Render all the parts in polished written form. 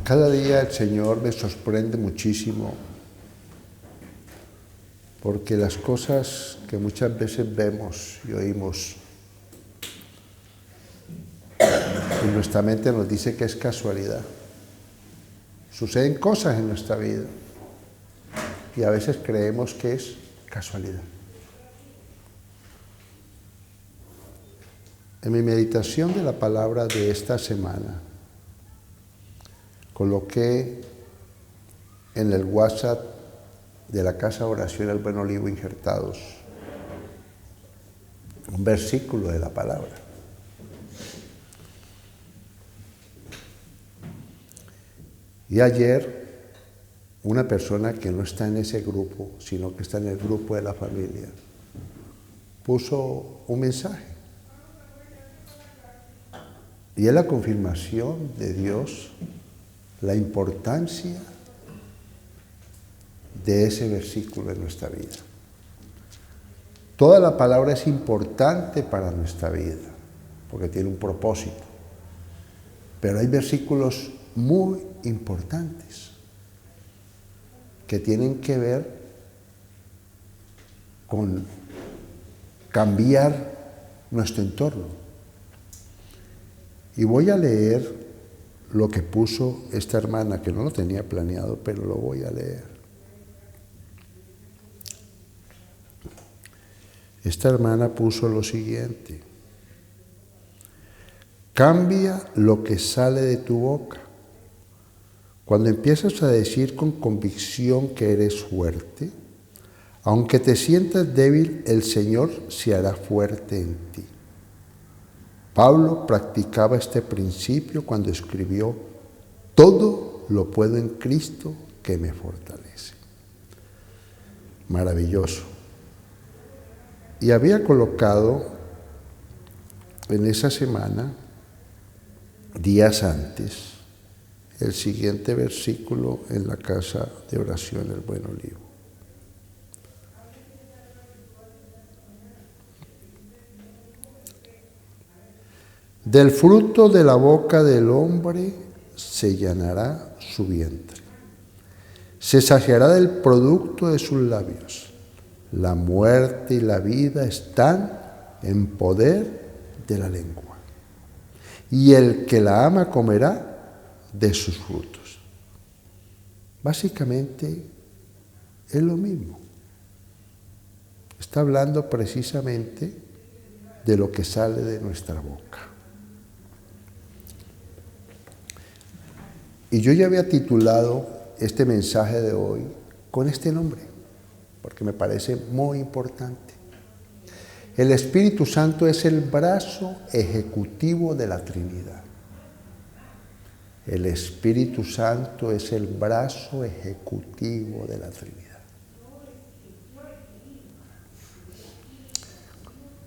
Cada día el Señor me sorprende muchísimo porque las cosas que muchas veces vemos y oímos y nuestra mente nos dice que es casualidad. Suceden cosas en nuestra vida y a veces creemos que es casualidad. En mi meditación de la palabra de esta semana, coloqué en el WhatsApp de la Casa de Oración El Buen Olivo injertados un versículo de la palabra. Y ayer, una persona que no está en ese grupo, sino que está en el grupo de la familia, puso un mensaje. Y es la confirmación de Dios, la importancia de ese versículo en nuestra vida. Toda la palabra es importante para nuestra vida, porque tiene un propósito. Pero hay versículos muy importantes que tienen que ver con cambiar nuestro entorno. Y voy a leer lo que puso esta hermana, que no lo tenía planeado, pero lo voy a leer. Esta hermana puso lo siguiente: cambia lo que sale de tu boca. Cuando empiezas a decir con convicción que eres fuerte, aunque te sientas débil, el Señor se hará fuerte en ti. Pablo practicaba este principio cuando escribió: todo lo puedo en Cristo que me fortalece. Maravilloso. Y había colocado en esa semana, días antes, el siguiente versículo en la Casa de Oración El Buen Olivo. Del fruto de la boca del hombre se llenará su vientre. Se saciará del producto de sus labios. La muerte y la vida están en poder de la lengua. Y el que la ama comerá de sus frutos. Básicamente es lo mismo. Está hablando precisamente de lo que sale de nuestra boca. Y yo ya había titulado este mensaje de hoy con este nombre, porque me parece muy importante. El Espíritu Santo es el brazo ejecutivo de la Trinidad. El Espíritu Santo es el brazo ejecutivo de la Trinidad.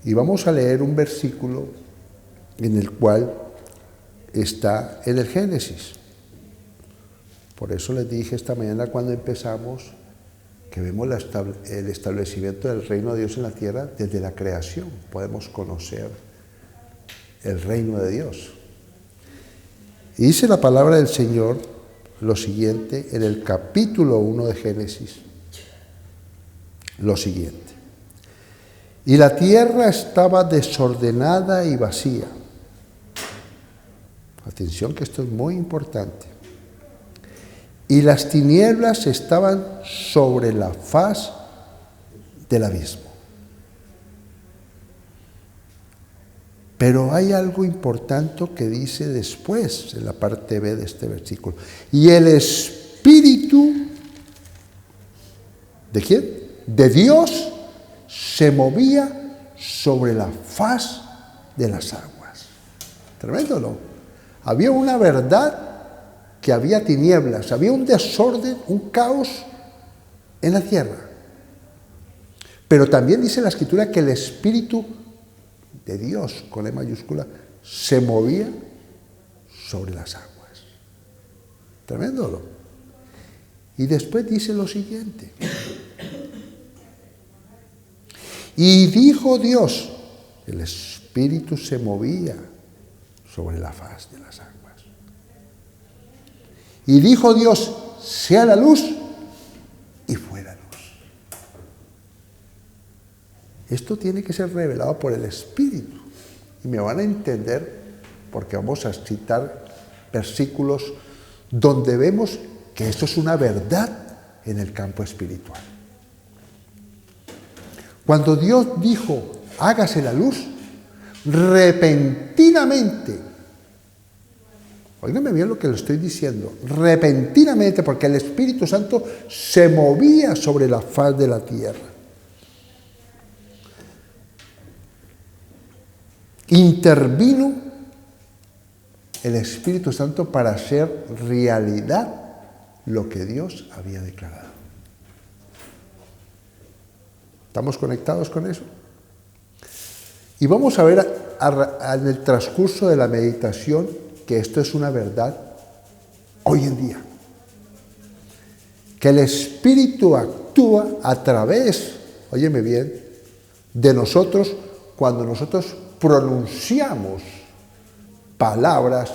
Y vamos a leer un versículo en el cual está en el Génesis. Por eso les dije esta mañana cuando empezamos que vemos el establecimiento del reino de Dios en la tierra desde la creación. Podemos conocer el reino de Dios. Y dice la palabra del Señor lo siguiente en el capítulo 1 de Génesis. Lo siguiente: y la tierra estaba desordenada y vacía. Atención, que esto es muy importante. Y las tinieblas estaban sobre la faz del abismo. Pero hay algo importante que dice después, en la parte B de este versículo. Y el Espíritu, ¿de quién? De Dios, se movía sobre la faz de las aguas. Tremendo, ¿no? Había una verdad, que había tinieblas, había un desorden, un caos en la tierra. Pero también dice la Escritura que el Espíritu de Dios, con E mayúscula, se movía sobre las aguas. Tremendo, ¿no? Y después dice lo siguiente: y dijo Dios, el Espíritu se movía sobre la faz de las aguas. Y dijo Dios, sea la luz, y fue la luz. Esto tiene que ser revelado por el Espíritu. Y me van a entender porque vamos a citar versículos donde vemos que esto es una verdad en el campo espiritual. Cuando Dios dijo, hágase la luz, repentinamente, óigame bien lo que le estoy diciendo, repentinamente, porque el Espíritu Santo se movía sobre la faz de la tierra. Intervino el Espíritu Santo para hacer realidad lo que Dios había declarado. ¿Estamos conectados con eso? Y vamos a ver en el transcurso de la meditación que esto es una verdad hoy en día. Que el Espíritu actúa a través, óyeme bien, de nosotros cuando nosotros pronunciamos palabras,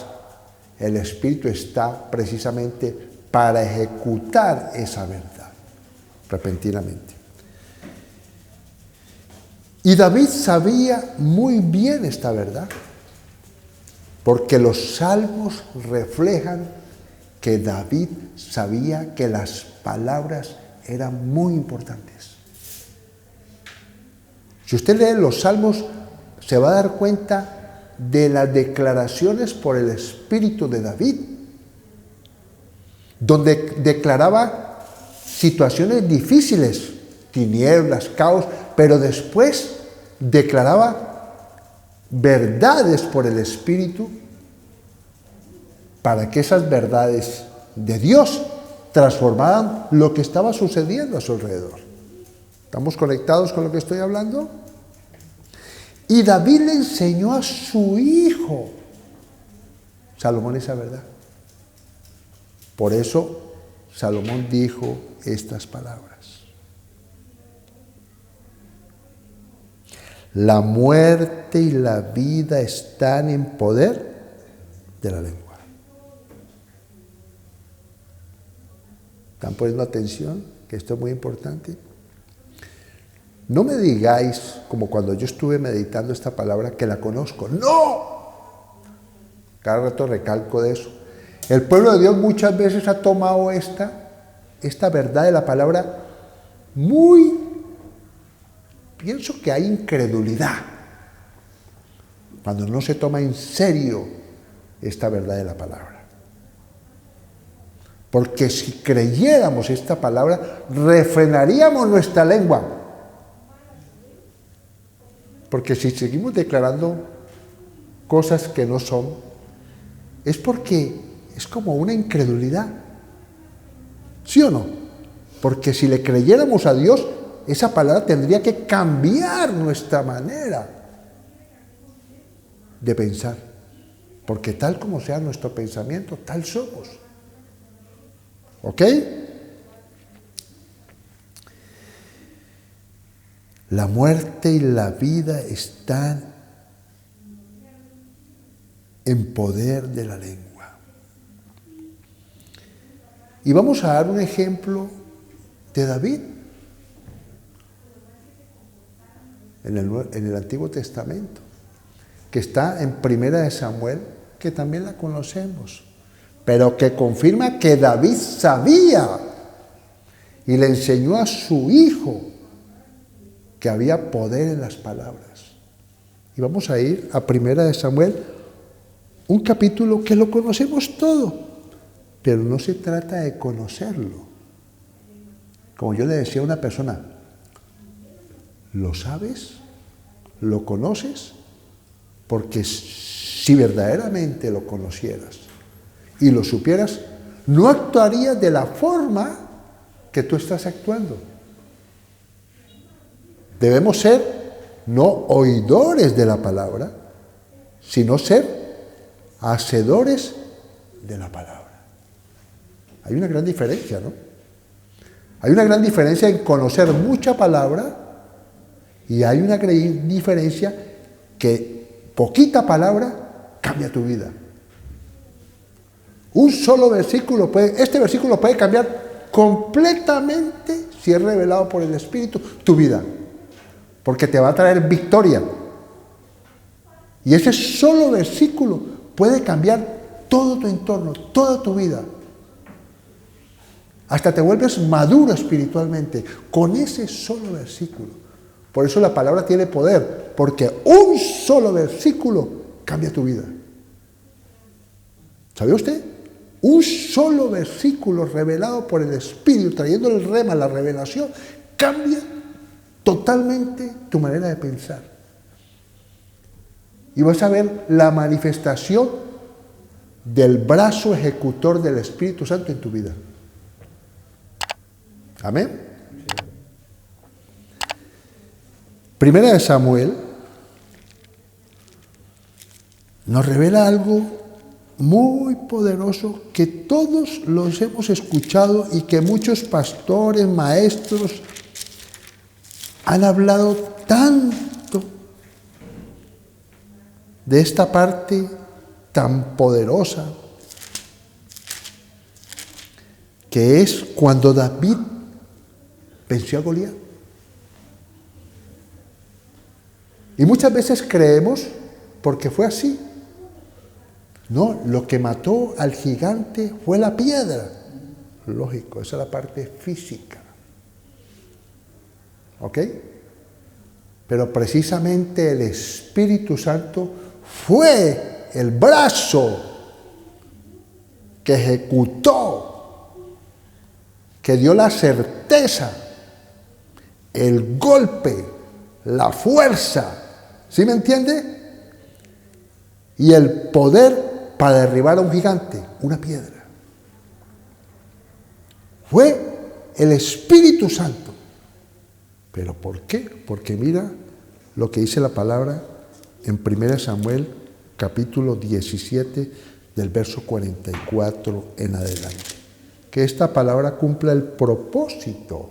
el Espíritu está precisamente para ejecutar esa verdad, repentinamente. Y David sabía muy bien esta verdad, porque los salmos reflejan que David sabía que las palabras eran muy importantes. Si usted lee los salmos, se va a dar cuenta de las declaraciones por el Espíritu de David, donde declaraba situaciones difíciles, tinieblas, caos, pero después declaraba verdades por el Espíritu para que esas verdades de Dios transformaran lo que estaba sucediendo a su alrededor. ¿Estamos conectados con lo que estoy hablando? Y David le enseñó a su hijo Salomón esa verdad. Por eso Salomón dijo estas palabras. La muerte y la vida están en poder de la lengua. ¿Están poniendo atención? Que esto es muy importante. No me digáis, como cuando yo estuve meditando esta palabra, que la conozco. ¡No! Cada rato recalco de eso. El pueblo de Dios muchas veces ha tomado esta verdad de la palabra pienso que hay incredulidad cuando no se toma en serio esta verdad de la palabra. Porque si creyéramos esta palabra, refrenaríamos nuestra lengua. Porque si seguimos declarando cosas que no son, es porque es como una incredulidad. ¿Sí o no? Porque si le creyéramos a Dios, esa palabra tendría que cambiar nuestra manera de pensar. Porque tal como sea nuestro pensamiento, tal somos. ¿Ok? La muerte y la vida están en poder de la lengua. Y vamos a dar un ejemplo de David. En el Antiguo Testamento, que está en Primera de Samuel, que también la conocemos, pero que confirma que David sabía y le enseñó a su hijo que había poder en las palabras. Y vamos a ir a Primera de Samuel, un capítulo que lo conocemos todo, pero no se trata de conocerlo. Como yo le decía a una persona, ¿lo sabes? ¿Lo conoces? Porque si verdaderamente lo conocieras y lo supieras, no actuarías de la forma que tú estás actuando. Debemos ser no oidores de la palabra, sino ser hacedores de la palabra. Hay una gran diferencia, ¿no? Hay una gran diferencia en conocer mucha palabra y hay una gran diferencia que poquita palabra cambia tu vida. Un solo versículo este versículo puede cambiar completamente, si es revelado por el Espíritu, tu vida. Porque te va a traer victoria. Y ese solo versículo puede cambiar todo tu entorno, toda tu vida. Hasta te vuelves maduro espiritualmente con ese solo versículo. Por eso la palabra tiene poder, porque un solo versículo cambia tu vida. ¿Sabía usted? Un solo versículo revelado por el Espíritu, trayendo el rema, la revelación, cambia totalmente tu manera de pensar. Y vas a ver la manifestación del brazo ejecutor del Espíritu Santo en tu vida. Amén. Primera de Samuel nos revela algo muy poderoso que todos los hemos escuchado y que muchos pastores, maestros han hablado tanto de esta parte tan poderosa, que es cuando David venció a Goliat. Y muchas veces creemos, porque fue así. No, lo que mató al gigante fue la piedra. Lógico, esa es la parte física. ¿Ok? Pero precisamente el Espíritu Santo fue el brazo que ejecutó, que dio la certeza, el golpe, la fuerza, ¿sí me entiende? Y el poder para derribar a un gigante, una piedra. Fue el Espíritu Santo. ¿Pero por qué? Porque mira lo que dice la palabra en 1 Samuel capítulo 17 del verso 44 en adelante. Que esta palabra cumpla el propósito.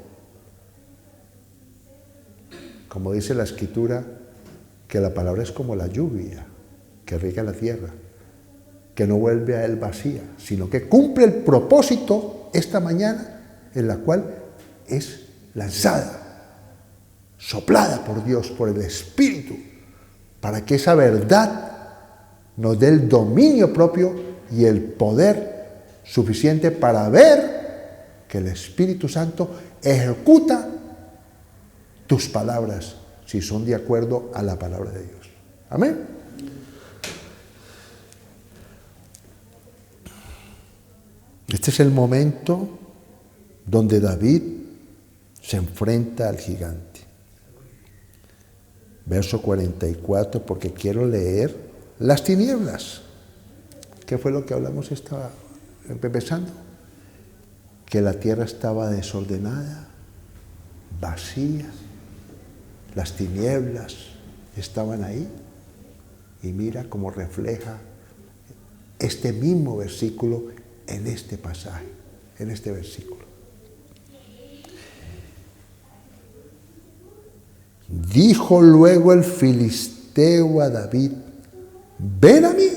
Como dice la Escritura, que la palabra es como la lluvia que riega la tierra, que no vuelve a él vacía, sino que cumple el propósito esta mañana en la cual es lanzada, soplada por Dios, por el Espíritu, para que esa verdad nos dé el dominio propio y el poder suficiente para ver que el Espíritu Santo ejecuta tus palabras si son de acuerdo a la palabra de Dios. Amén. Este es el momento donde David se enfrenta al gigante. Verso 44, porque quiero leer las tinieblas. ¿Qué fue lo que hablamos empezando? Que la tierra estaba desordenada, vacía, las tinieblas estaban ahí. Y mira cómo refleja este mismo versículo en este pasaje, en este versículo. Dijo luego el filisteo a David: ven a mí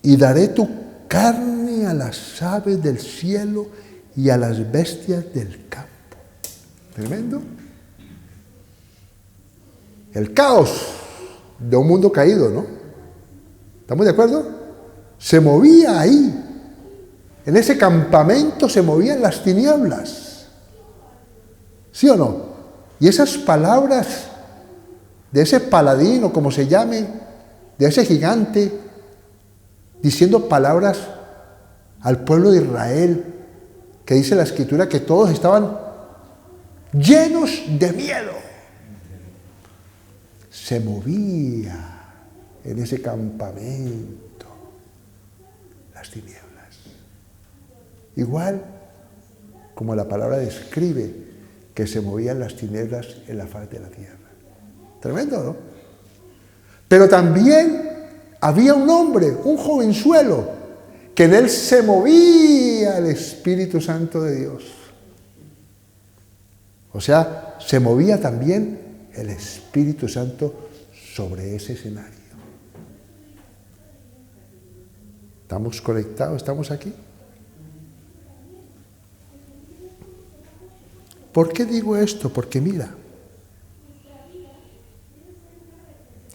y daré tu carne a las aves del cielo y a las bestias del campo. Tremendo. El caos de un mundo caído, ¿no? ¿Estamos de acuerdo? Se movía ahí. En ese campamento se movían las tinieblas. ¿Sí o no? Y esas palabras de ese paladín, o como se llame, de ese gigante, diciendo palabras al pueblo de Israel, que dice la Escritura que todos estaban llenos de miedo. Se movía en ese campamento las tinieblas. Igual como la palabra describe que se movían las tinieblas en la faz de la tierra. Tremendo, ¿no? Pero también había un hombre, un jovenzuelo, que en él se movía el Espíritu Santo de Dios. O sea, se movía también el Espíritu Santo sobre ese escenario. ¿Estamos conectados? ¿Estamos aquí? ¿Por qué digo esto? Porque mira,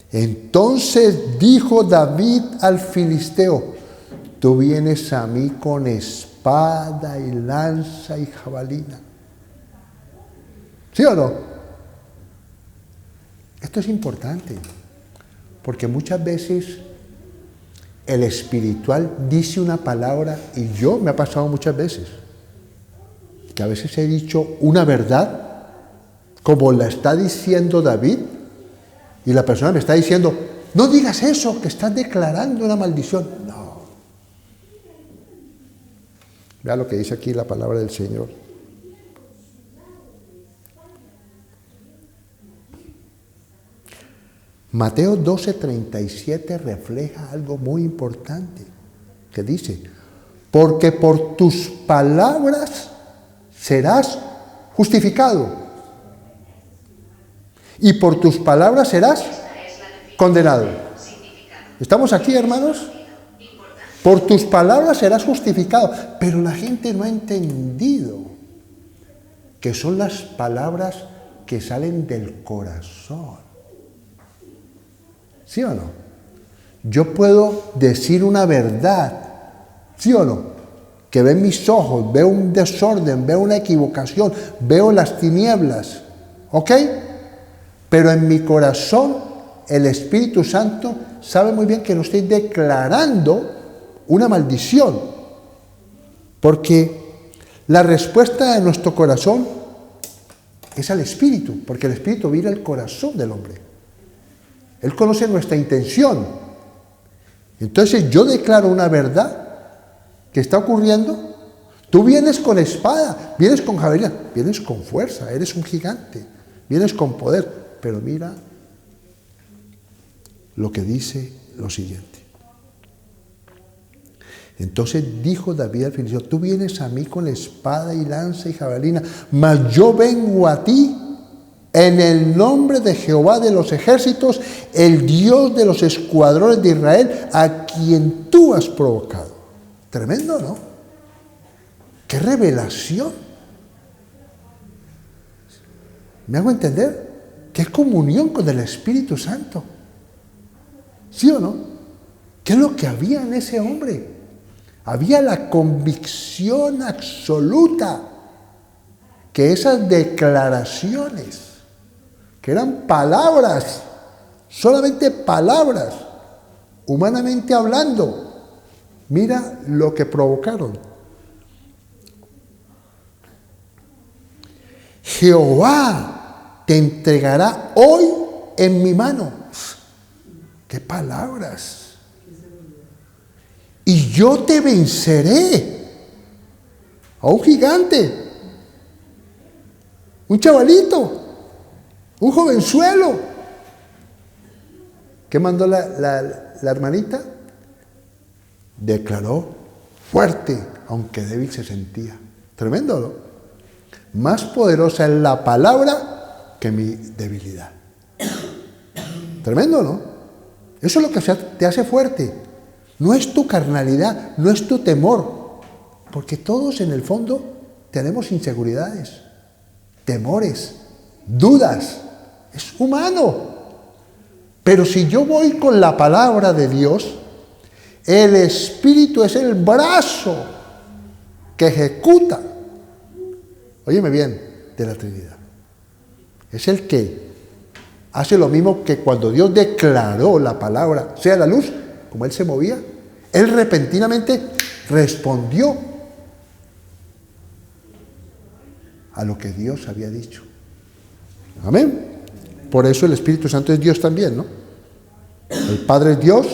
entonces dijo David al filisteo, tú vienes a mí con espada y lanza y jabalina. ¿Sí o no? Esto es importante, porque muchas veces el espiritual dice una palabra, y yo me ha pasado muchas veces, que a veces he dicho una verdad, como la está diciendo David, y la persona me está diciendo, no digas eso, que estás declarando una maldición. No. Vea lo que dice aquí la palabra del Señor. Mateo 12:37 refleja algo muy importante, que dice, porque por tus palabras serás justificado, y por tus palabras serás condenado. ¿Estamos aquí, hermanos? Por tus palabras serás justificado. Pero la gente no ha entendido que son las palabras que salen del corazón. ¿Sí o no? Yo puedo decir una verdad, ¿sí o no? Que ven mis ojos, veo un desorden, veo una equivocación, veo las tinieblas, ¿ok? Pero en mi corazón, el Espíritu Santo sabe muy bien que no estoy declarando una maldición. Porque la respuesta de nuestro corazón es al Espíritu, porque el Espíritu mira el corazón del hombre. Él conoce nuestra intención. Entonces yo declaro una verdad que está ocurriendo. Tú vienes con espada, vienes con jabalina, vienes con fuerza, eres un gigante, vienes con poder. Pero mira lo que dice lo siguiente. Entonces dijo David al filisteo, tú vienes a mí con espada y lanza y jabalina, mas yo vengo a ti en el nombre de Jehová de los ejércitos, el Dios de los escuadrones de Israel, a quien tú has provocado. Tremendo, ¿no? ¡Qué revelación! ¿Me hago entender? ¿Qué comunión con el Espíritu Santo? ¿Sí o no? ¿Qué es lo que había en ese hombre? Había la convicción absoluta que esas declaraciones, que eran palabras, solamente palabras, humanamente hablando, mira lo que provocaron. Jehová te entregará hoy en mi mano. ¡Qué palabras! Y yo te venceré. A un gigante, un chavalito, un jovenzuelo. ¿Qué mandó la hermanita? Declaró fuerte, aunque débil se sentía. Tremendo, ¿no? Más poderosa es la palabra que mi debilidad. Tremendo, ¿no? Eso es lo que te hace fuerte. No es tu carnalidad, no es tu temor. Porque todos en el fondo tenemos inseguridades, temores, dudas. Es humano. Pero si yo voy con la palabra de Dios, el Espíritu es el brazo que ejecuta, óyeme bien, de la Trinidad. Es el que hace lo mismo que cuando Dios declaró la palabra, sea la luz, como Él se movía, Él repentinamente respondió a lo que Dios había dicho. Amén. Por eso el Espíritu Santo es Dios también, ¿no? El Padre es Dios,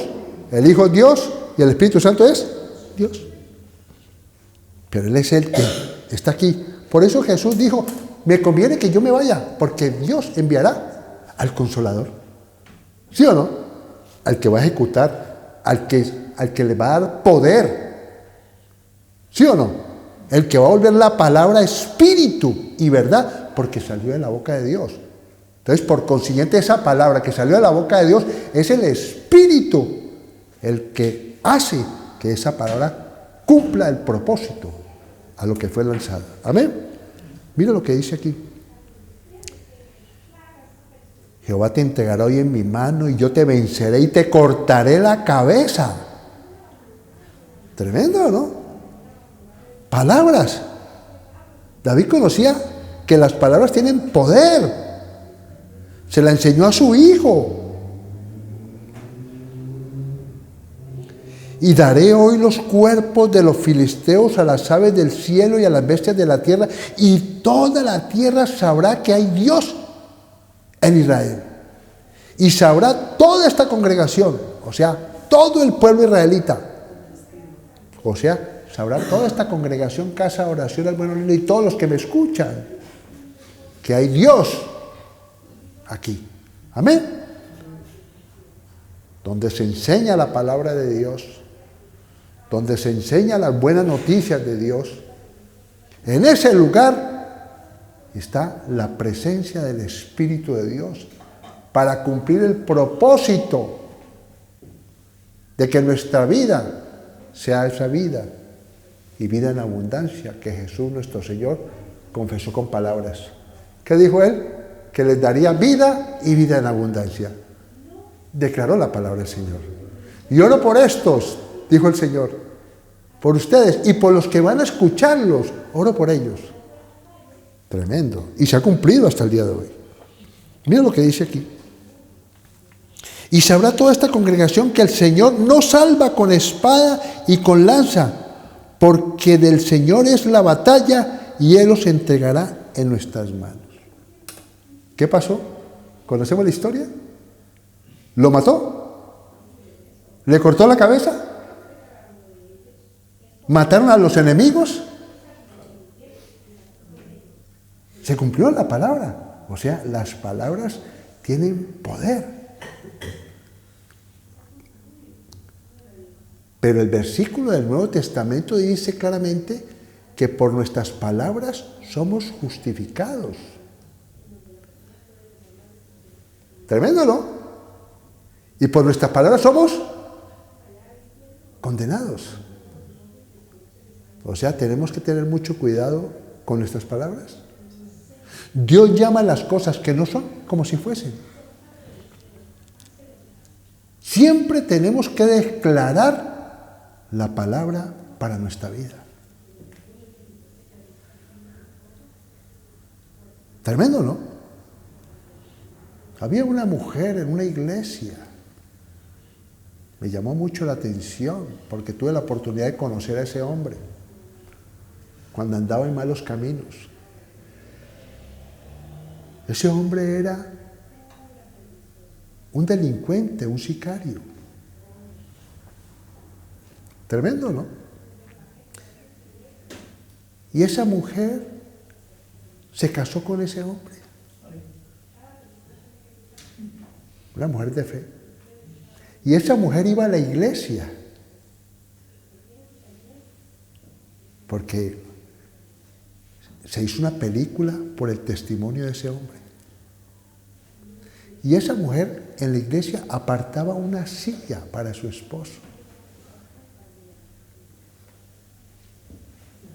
el Hijo es Dios y el Espíritu Santo es Dios. Pero Él es el que está aquí. Por eso Jesús dijo, me conviene que yo me vaya, porque Dios enviará al Consolador. ¿Sí o no? Al que va a ejecutar, al que le va a dar poder. ¿Sí o no? El que va a volver la palabra espíritu y verdad, porque salió de la boca de Dios. Entonces, por consiguiente, esa palabra que salió de la boca de Dios es el Espíritu, el que hace que esa palabra cumpla el propósito a lo que fue lanzada. Amén. Mira lo que dice aquí. Jehová te entregará hoy en mi mano y yo te venceré y te cortaré la cabeza. Tremendo, ¿no? Palabras. David conocía que las palabras tienen poder. Se la enseñó a su hijo. Y daré hoy los cuerpos de los filisteos a las aves del cielo y a las bestias de la tierra, y toda la tierra sabrá que hay Dios en Israel. Y sabrá toda esta congregación, o sea, todo el pueblo israelita. O sea, sabrá toda esta congregación, casa de oración al buen y todos los que me escuchan, que hay Dios aquí. Amén. Donde se enseña la palabra de Dios, donde se enseña las buenas noticias de Dios, en ese lugar está la presencia del Espíritu de Dios para cumplir el propósito de que nuestra vida sea esa vida y vida en abundancia que Jesús nuestro Señor confesó con palabras. ¿Qué dijo Él? Que les daría vida y vida en abundancia. Declaró la palabra del Señor. Y oro por estos, dijo el Señor, por ustedes y por los que van a escucharlos, oro por ellos. Tremendo. Y se ha cumplido hasta el día de hoy. Mira lo que dice aquí. Y sabrá toda esta congregación que el Señor no salva con espada y con lanza, porque del Señor es la batalla y Él los entregará en nuestras manos. ¿Qué pasó? ¿Conocemos la historia? ¿Lo mató? ¿Le cortó la cabeza? ¿Mataron a los enemigos? Se cumplió la palabra. O sea, las palabras tienen poder. Pero el versículo del Nuevo Testamento dice claramente que por nuestras palabras somos justificados. Tremendo, ¿no? Y por nuestras palabras somos condenados. O sea, tenemos que tener mucho cuidado con nuestras palabras. Dios llama las cosas que no son como si fuesen. Siempre tenemos que declarar la palabra para nuestra vida. Tremendo, ¿no? Había una mujer en una iglesia. Me llamó mucho la atención porque tuve la oportunidad de conocer a ese hombre cuando andaba en malos caminos. Ese hombre era un delincuente, un sicario. Tremendo, ¿no? Y esa mujer se casó con ese hombre. Una mujer de fe. Y esa mujer iba a la iglesia. Porque se hizo una película por el testimonio de ese hombre. Y esa mujer en la iglesia apartaba una silla para su esposo.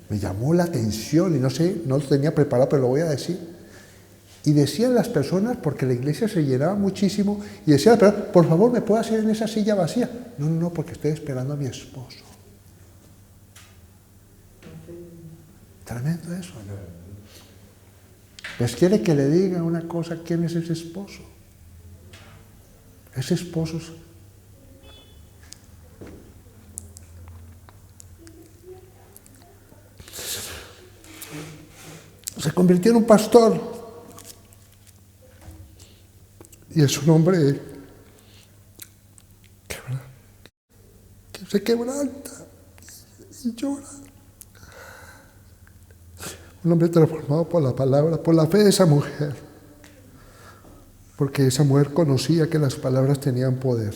Me llamó la atención y no sé, no lo tenía preparado, pero lo voy a decir. Y decían las personas, porque la iglesia se llenaba muchísimo, y decían, pero por favor, ¿me puedo hacer en esa silla vacía? No, porque estoy esperando a mi esposo. Tremendo eso, ¿no? Pues quiere que le diga una cosa, ¿quién es ese esposo? Ese esposo se convirtió en un pastor y es un hombre que se quebranta y llora. Un hombre transformado por la palabra, por la fe de esa mujer, porque esa mujer conocía que las palabras tenían poder.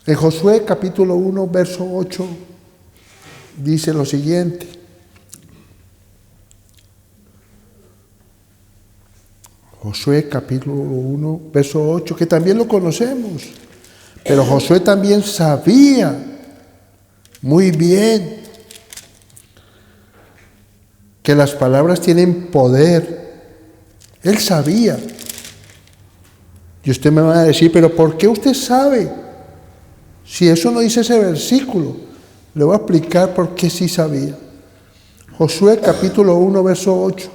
En Josué capítulo 1, verso 8, dice lo siguiente. Josué capítulo 1, verso 8, que también lo conocemos. Pero Josué también sabía muy bien que las palabras tienen poder. Él sabía. Y usted me va a decir, pero ¿por qué usted sabe? Si eso no dice ese versículo. Le voy a explicar por qué sí sabía. Josué capítulo 1, verso 8.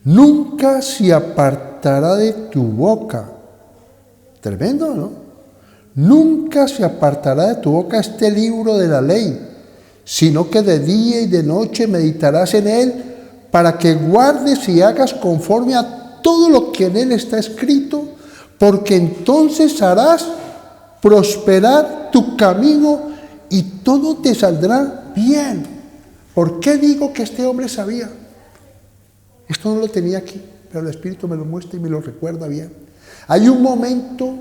Nunca se apartará de tu boca. Tremendo, ¿no? Nunca se apartará de tu boca este libro de la ley, sino que de día y de noche meditarás en él, para que guardes y hagas conforme a todo lo que en él está escrito, porque entonces harás prosperar tu camino y todo te saldrá bien. ¿Por qué digo que este hombre sabía? Esto no lo tenía aquí, pero el Espíritu me lo muestra y me lo recuerda bien. Hay un momento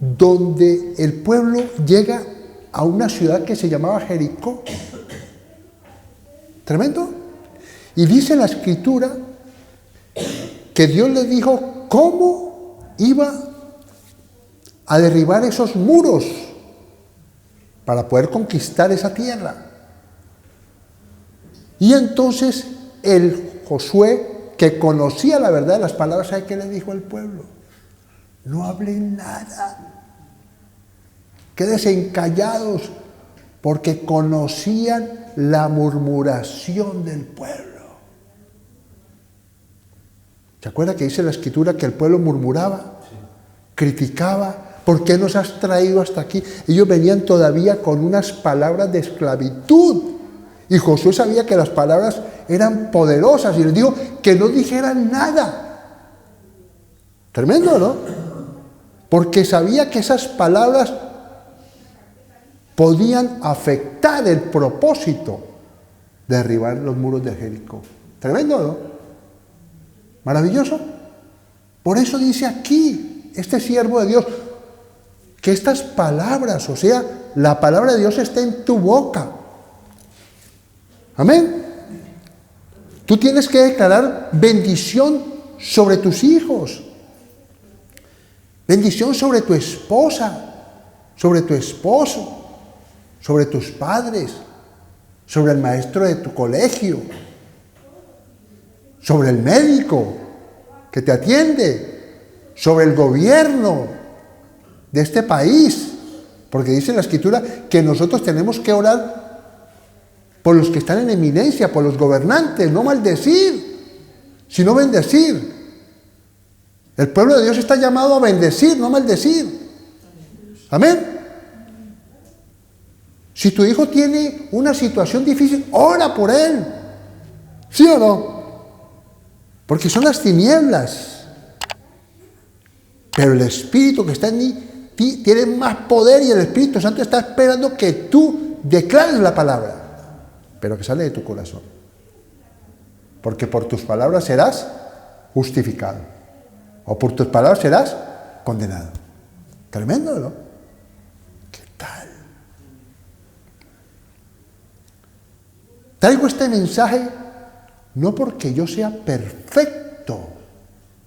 donde el pueblo llega a una ciudad que se llamaba Jericó. Tremendo. Y dice la Escritura que Dios le dijo cómo iba a derribar esos muros para poder conquistar esa tierra. Y entonces el Josué, que conocía la verdad de las palabras, ¿sabe qué le dijo al pueblo? No hablen nada, quédense callados, porque conocían la murmuración del pueblo. ¿Se acuerda que dice la Escritura que el pueblo murmuraba? Sí. Criticaba. ¿Por qué nos has traído hasta aquí? Ellos venían todavía con unas palabras de esclavitud. Y Josué sabía que las palabras eran poderosas y les dijo que no dijeran nada. Tremendo, ¿no? Porque sabía que esas palabras podían afectar el propósito de derribar los muros de Jericó. Tremendo, ¿no? Maravilloso. Por eso dice aquí este siervo de Dios que estas palabras, o sea, la palabra de Dios está en tu boca. Amén. Tú tienes que declarar bendición sobre tus hijos, bendición sobre tu esposa, sobre tu esposo, sobre tus padres, sobre el maestro de tu colegio, sobre el médico que te atiende, sobre el gobierno de este país, porque dice la Escritura que nosotros tenemos que orar por los que están en eminencia, por los gobernantes, no maldecir, sino bendecir. El pueblo de Dios está llamado a bendecir, no maldecir. Amén. Si tu hijo tiene una situación difícil, ora por él. ¿Sí o no? Porque son las tinieblas. Pero el Espíritu que está en ti tiene más poder y el Espíritu Santo está esperando que tú declares la palabra, pero que sale de tu corazón. Porque por tus palabras serás justificado. O por tus palabras serás condenado. Tremendo, ¿no? ¿Qué tal? Traigo este mensaje no porque yo sea perfecto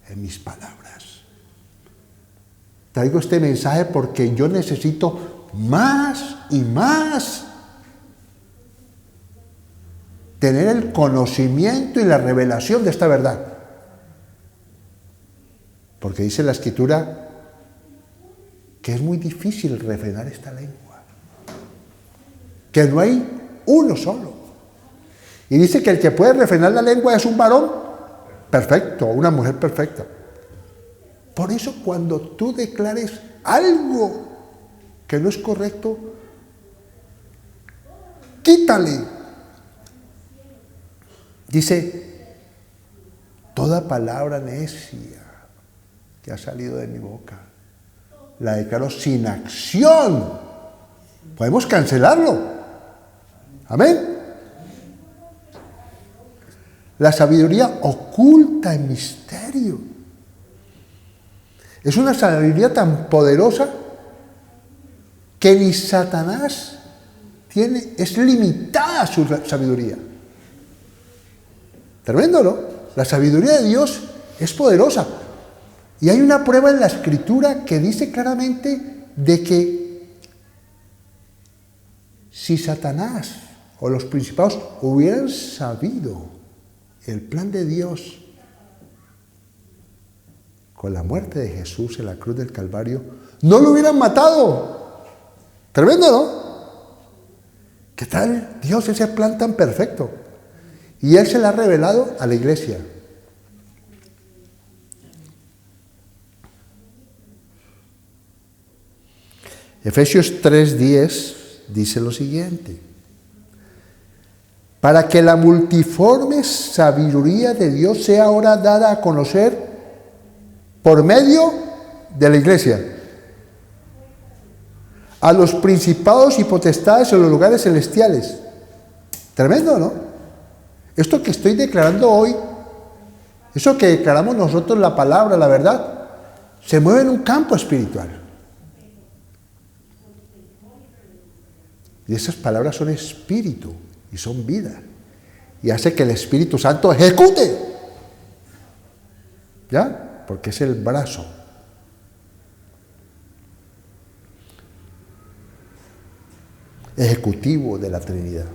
en mis palabras. Traigo este mensaje porque yo necesito más y más tener el conocimiento y la revelación de esta verdad. Porque dice la Escritura que es muy difícil refrenar esta lengua, que no hay uno solo. Y dice que el que puede refrenar la lengua es un varón perfecto, una mujer perfecta. Por eso cuando tú declares algo que no es correcto, quítale. Dice, toda palabra necia que ha salido de mi boca, la declaro sin acción. Podemos cancelarlo. Amén. La sabiduría oculta en misterio. Es una sabiduría tan poderosa que ni Satanás es limitada su sabiduría. Tremendo, ¿no? La sabiduría de Dios es poderosa. Y hay una prueba en la Escritura que dice claramente de que si Satanás o los principados hubieran sabido el plan de Dios con la muerte de Jesús en la cruz del Calvario, no lo hubieran matado. Tremendo, ¿no? ¿Qué tal Dios ese plan tan perfecto? Y Él se lo ha revelado a la iglesia. Efesios 3:10 dice lo siguiente: para que la multiforme sabiduría de Dios sea ahora dada a conocer por medio de la iglesia a los principados y potestades en los lugares celestiales. Tremendo, ¿no? Esto que estoy declarando hoy, eso que declaramos nosotros, la palabra, la verdad, se mueve en un campo espiritual. Y esas palabras son espíritu y son vida. Y hace que el Espíritu Santo ejecute. ¿Ya? Porque es el brazo. Ejecutivo de la Trinidad.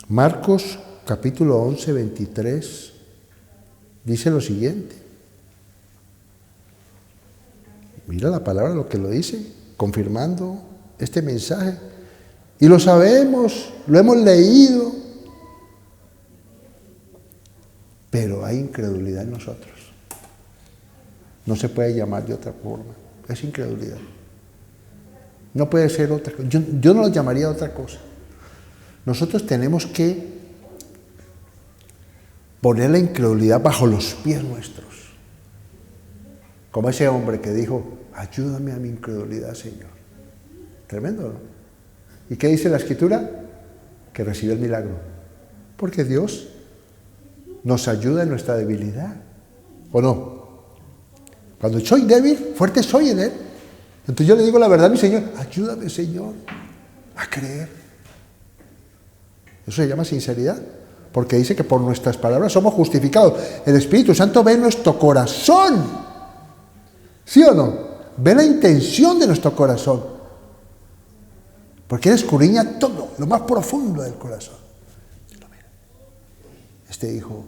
Marcos capítulo 11, 23 dice lo siguiente. Mira la palabra lo que lo dice, confirmando este mensaje. Y lo sabemos, lo hemos leído, pero hay incredulidad en nosotros. No se puede llamar de otra forma, es incredulidad. No puede ser otra cosa. Yo no lo llamaría otra cosa. Nosotros tenemos que poner la incredulidad bajo los pies nuestros. Como ese hombre que dijo, ayúdame a mi incredulidad, Señor. Tremendo, ¿no? ¿Y qué dice la Escritura? Que recibe el milagro. Porque Dios nos ayuda en nuestra debilidad. ¿O no? Cuando soy débil, fuerte soy en Él. Entonces yo le digo la verdad a mi Señor, ayúdame, Señor, a creer. Eso se llama sinceridad, porque dice que por nuestras palabras somos justificados. El Espíritu Santo ve nuestro corazón, ¿sí o no? Ve la intención de nuestro corazón, porque Él escudriña todo, lo más profundo del corazón. Este hijo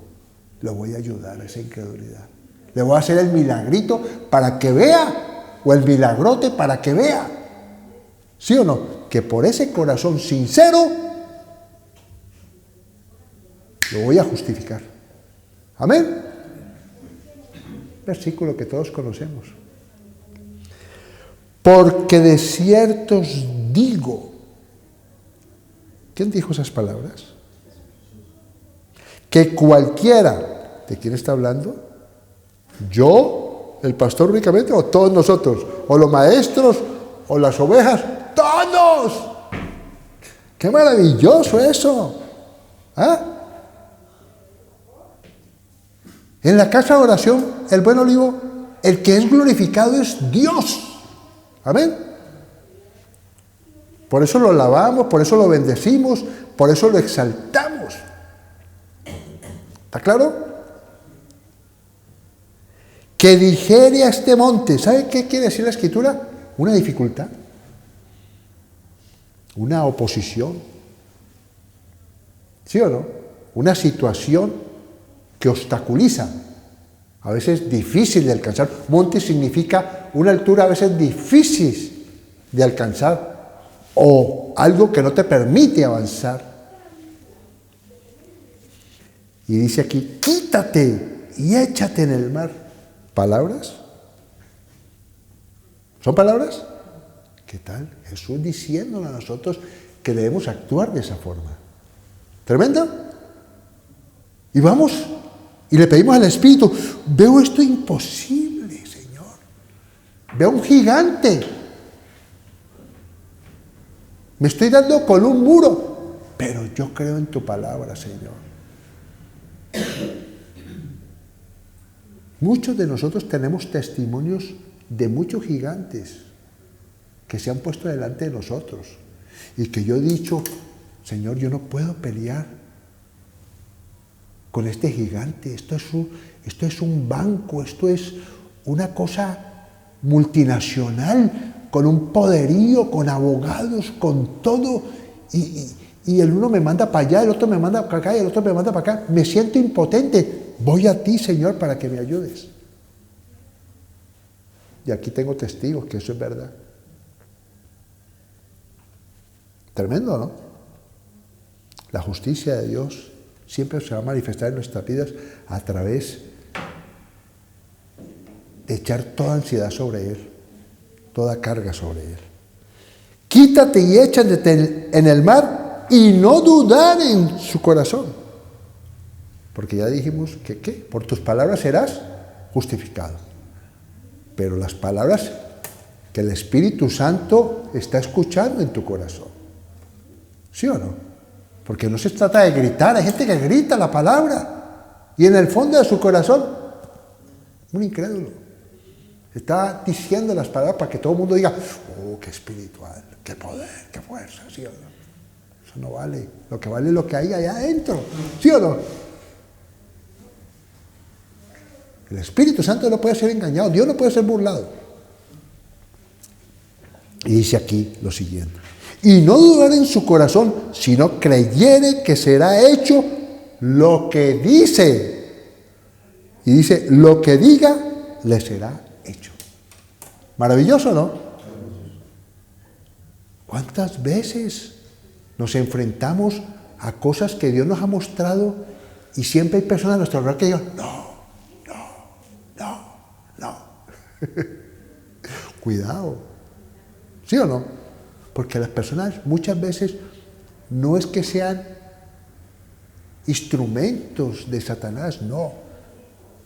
lo voy a ayudar a esa incredulidad. Le voy a hacer el milagrito para que vea, o el milagrote para que vea, ¿sí o no? Que por ese corazón sincero lo voy a justificar. Amén. Versículo que todos conocemos. Porque de cierto os digo. ¿Quién dijo esas palabras? Que cualquiera, ¿de quién está hablando? ¿Yo, el pastor únicamente, o todos nosotros? ¿O los maestros, o las ovejas? ¡Todos! ¡Qué maravilloso eso! ¿Ah? En la casa de oración, el buen olivo, el que es glorificado es Dios. Amén. Por eso lo alabamos, por eso lo bendecimos, por eso lo exaltamos. ¿Está claro? Que dijere a este monte, ¿sabe qué quiere decir la Escritura? Una dificultad, una oposición, ¿sí o no? Una situación que obstaculiza, a veces difícil de alcanzar. Monte significa una altura a veces difícil de alcanzar o algo que no te permite avanzar. Y dice aquí, quítate y échate en el mar. ¿Palabras? ¿Son palabras? ¿Qué tal? Jesús diciéndole a nosotros que debemos actuar de esa forma. ¿Tremendo? Y vamos y le pedimos al Espíritu, veo esto imposible, Señor. Veo un gigante. Me estoy dando con un muro, pero yo creo en tu palabra, Señor. Muchos de nosotros tenemos testimonios de muchos gigantes que se han puesto delante de nosotros y que yo he dicho, Señor, yo no puedo pelear con este gigante, esto es un banco, esto es una cosa multinacional, con un poderío, con abogados, con todo, y el uno me manda para allá, el otro me manda para acá, y el otro me manda para acá, me siento impotente, voy a ti, Señor, para que me ayudes. Y aquí tengo testigos que eso es verdad. Tremendo, ¿no? La justicia de Dios siempre se va a manifestar en nuestras vidas a través de echar toda ansiedad sobre Él, toda carga sobre Él. Quítate y échate en el mar y no dudar en su corazón. Porque ya dijimos que ¿qué? Por tus palabras serás justificado. Pero las palabras que el Espíritu Santo está escuchando en tu corazón. ¿Sí o no? Porque no se trata de gritar, hay gente que grita la palabra y en el fondo de su corazón, un incrédulo, está diciendo las palabras para que todo el mundo diga, oh, qué espiritual, qué poder, qué fuerza, ¿sí o no? Eso no vale, lo que vale es lo que hay allá adentro, ¿sí o no? El Espíritu Santo no puede ser engañado, Dios no puede ser burlado. Y dice aquí lo siguiente. Y no dudar en su corazón, sino creyere que será hecho lo que dice. Y dice, lo que diga, le será hecho. Maravilloso, ¿no? ¿Cuántas veces nos enfrentamos a cosas que Dios nos ha mostrado y siempre hay personas a nuestro alrededor que digan, no. Cuidado. ¿Sí o no? Porque las personas muchas veces no es que sean instrumentos de Satanás, no.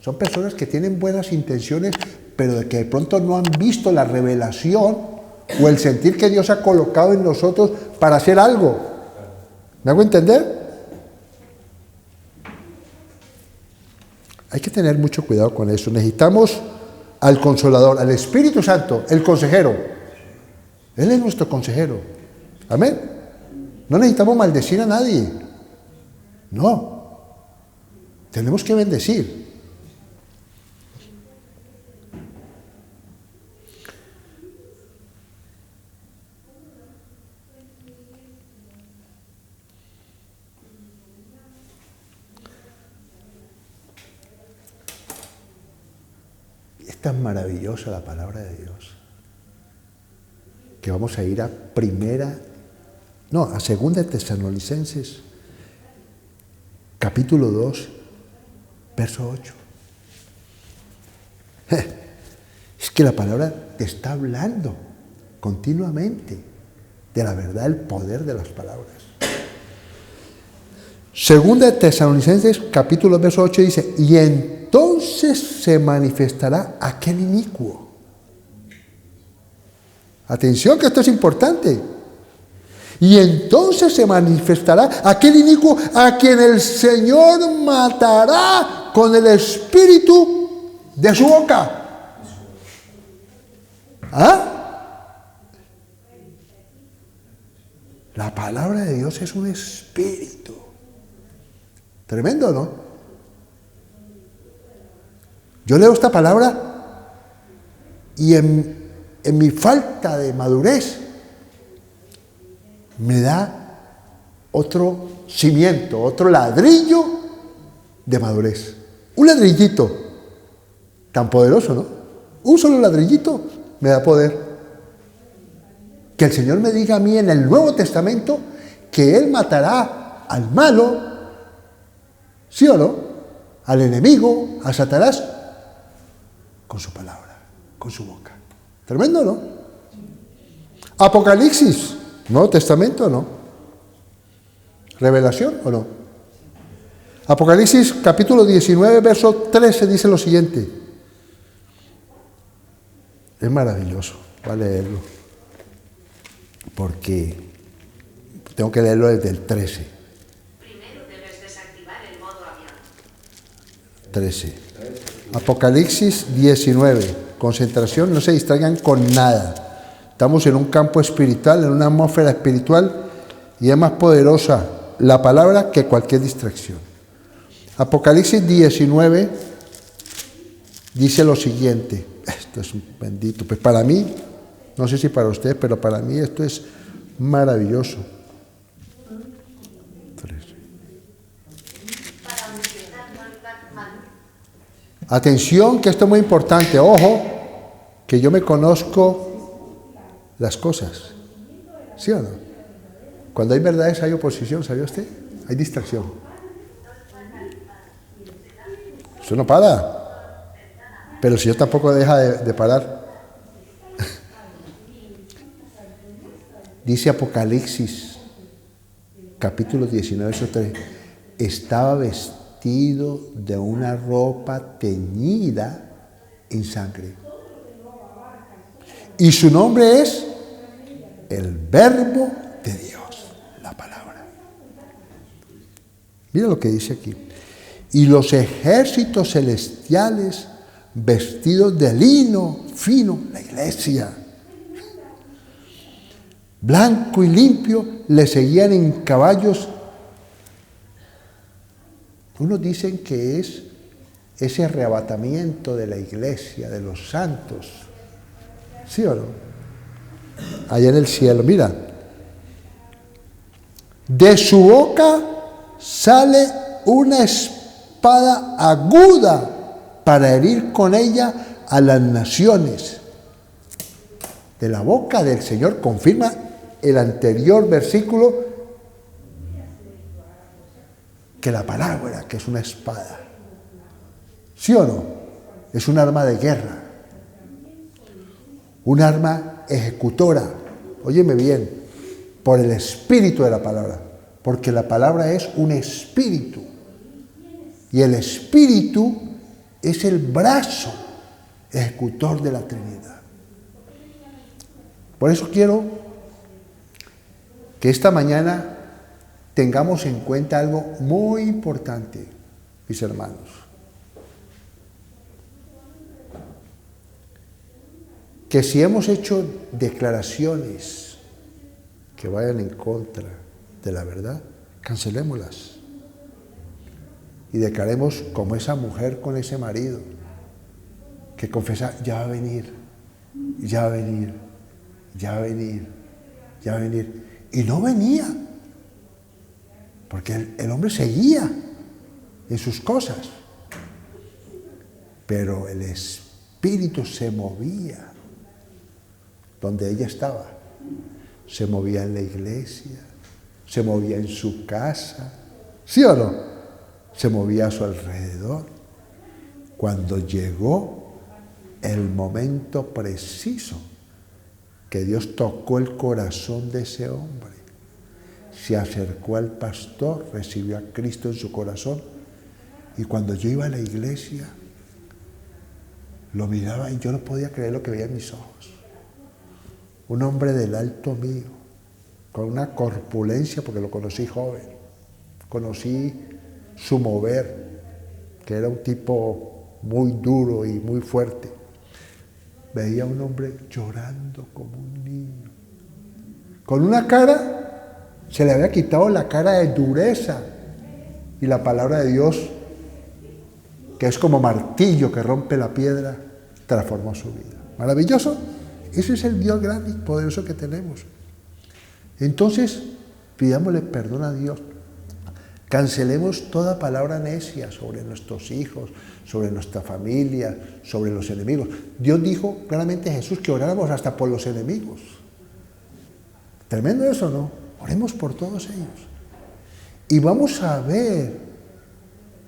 Son personas que tienen buenas intenciones, pero de que de pronto no han visto la revelación o el sentir que Dios ha colocado en nosotros para hacer algo. ¿Me hago entender? Hay que tener mucho cuidado con eso. Necesitamos al Consolador, al Espíritu Santo, el consejero. Él es nuestro consejero. Amén. No necesitamos maldecir a nadie. No. Tenemos que bendecir. Es tan maravillosa la palabra de Dios que vamos a ir a segunda de Tesalonicenses, capítulo 2, verso 8. Es que la palabra te está hablando continuamente de la verdad, el poder de las palabras. Segunda de Tesalonicenses, capítulo 2, verso 8 dice, y entonces se manifestará aquel inicuo. Atención que esto es importante. Y entonces se manifestará aquel inicuo a quien el Señor matará con el espíritu de su boca. ¿Ah? La palabra de Dios es un espíritu. Tremendo, ¿no? Yo leo esta palabra y en mi falta de madurez me da otro cimiento, otro ladrillo de madurez. Un ladrillito tan poderoso, ¿no? Un solo ladrillito me da poder. Que el Señor me diga a mí en el Nuevo Testamento que Él matará al malo, ¿sí o no? Al enemigo, a Satanás, con su palabra, con su boca. Tremendo, ¿no? Apocalipsis, Nuevo Testamento, ¿no? Revelación, ¿o no? Apocalipsis, capítulo 19, verso 13, dice lo siguiente. Es maravilloso, va a leerlo. Porque tengo que leerlo desde el 13. Primero debes desactivar el modo avión. 13. Apocalipsis 19. Concentración, no se distraigan con nada. Estamos en un campo espiritual, en una atmósfera espiritual, y es más poderosa la palabra que cualquier distracción. Apocalipsis 19 dice lo siguiente. Esto es bendito. Pues para mí, no sé si para ustedes, pero para mí esto es maravilloso. Atención, que esto es muy importante. Ojo, que yo me conozco las cosas. ¿Sí o no? Cuando hay verdades hay oposición, ¿sabía usted? Hay distracción. Eso no para. Pero el Señor tampoco deja de parar. Dice Apocalipsis, capítulo 19, verso 3. Estaba vestido de una ropa teñida en sangre. Y su nombre es el Verbo de Dios, la palabra. Mira lo que dice aquí. Y los ejércitos celestiales vestidos de lino fino, la iglesia, blanco y limpio, le seguían en caballos. Unos dicen que es ese arrebatamiento de la iglesia, de los santos. ¿Sí o no? Allá en el cielo, mira. De su boca sale una espada aguda para herir con ella a las naciones. De la boca del Señor, confirma el anterior versículo, que la palabra, que es una espada. ¿Sí o no? Es un arma de guerra. Un arma ejecutora. Óyeme bien, por el espíritu de la palabra. Porque la palabra es un espíritu. Y el espíritu es el brazo ejecutor de la Trinidad. Por eso quiero que esta mañana tengamos en cuenta algo muy importante, mis hermanos. Que si hemos hecho declaraciones que vayan en contra de la verdad, cancelémoslas. Y declaremos como esa mujer con ese marido que confesa, ya va a venir, ya va a venir, ya va a venir, ya va a venir. Y no venía, porque el hombre seguía en sus cosas. Pero el espíritu se movía donde ella estaba. Se movía en la iglesia, se movía en su casa, ¿sí o no? Se movía a su alrededor. Cuando llegó el momento preciso que Dios tocó el corazón de ese hombre, se acercó al pastor, recibió a Cristo en su corazón, y cuando yo iba a la iglesia, lo miraba y yo no podía creer lo que veía en mis ojos. Un hombre del alto mío, con una corpulencia, porque lo conocí joven, conocí su mover, que era un tipo muy duro y muy fuerte. Veía a un hombre llorando como un niño, con una cara, se le había quitado la cara de dureza, y la palabra de Dios, que es como martillo que rompe la piedra, transformó su vida. Maravilloso. Ese es el Dios grande y poderoso que tenemos. Entonces, pidámosle perdón a Dios. Cancelemos toda palabra necia sobre nuestros hijos, sobre nuestra familia, sobre los enemigos. Dios dijo claramente a Jesús que oráramos hasta por los enemigos. Tremendo eso, ¿no? Oremos por todos ellos. Y vamos a ver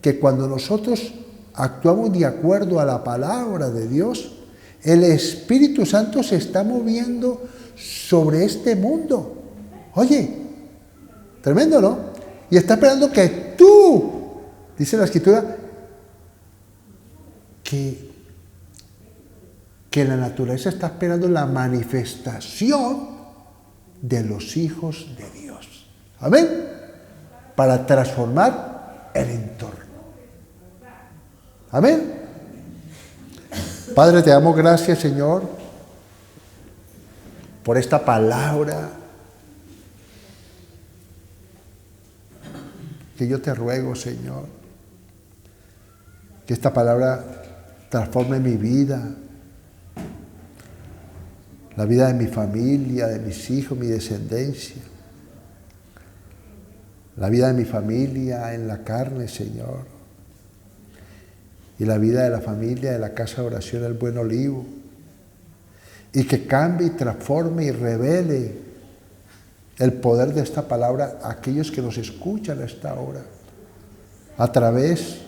que cuando nosotros actuamos de acuerdo a la palabra de Dios, el Espíritu Santo se está moviendo sobre este mundo. Oye, tremendo, ¿no? Y está esperando que tú, dice la Escritura, que la naturaleza está esperando la manifestación de los hijos de Dios. Amén. Para transformar el entorno. Amén. Padre, te damos gracias, Señor, por esta palabra que yo te ruego, Señor, que esta palabra transforme mi vida, la vida de mi familia, de mis hijos, mi descendencia, la vida de mi familia en la carne, Señor, y la vida de la familia de la Casa de Oración El Buen Olivo, y que cambie y transforme y revele el poder de esta palabra a aquellos que nos escuchan a esta hora, a través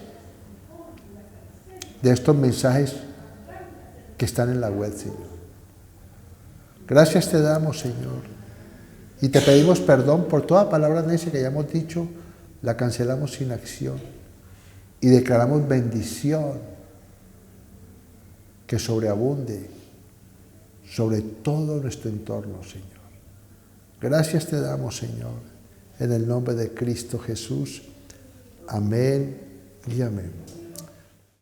de estos mensajes que están en la web, Señor. Gracias te damos, Señor, y te pedimos perdón por toda palabra necia que hayamos dicho, la cancelamos sin acción y declaramos bendición que sobreabunde sobre todo nuestro entorno, Señor. Gracias te damos, Señor, en el nombre de Cristo Jesús. Amén y amén.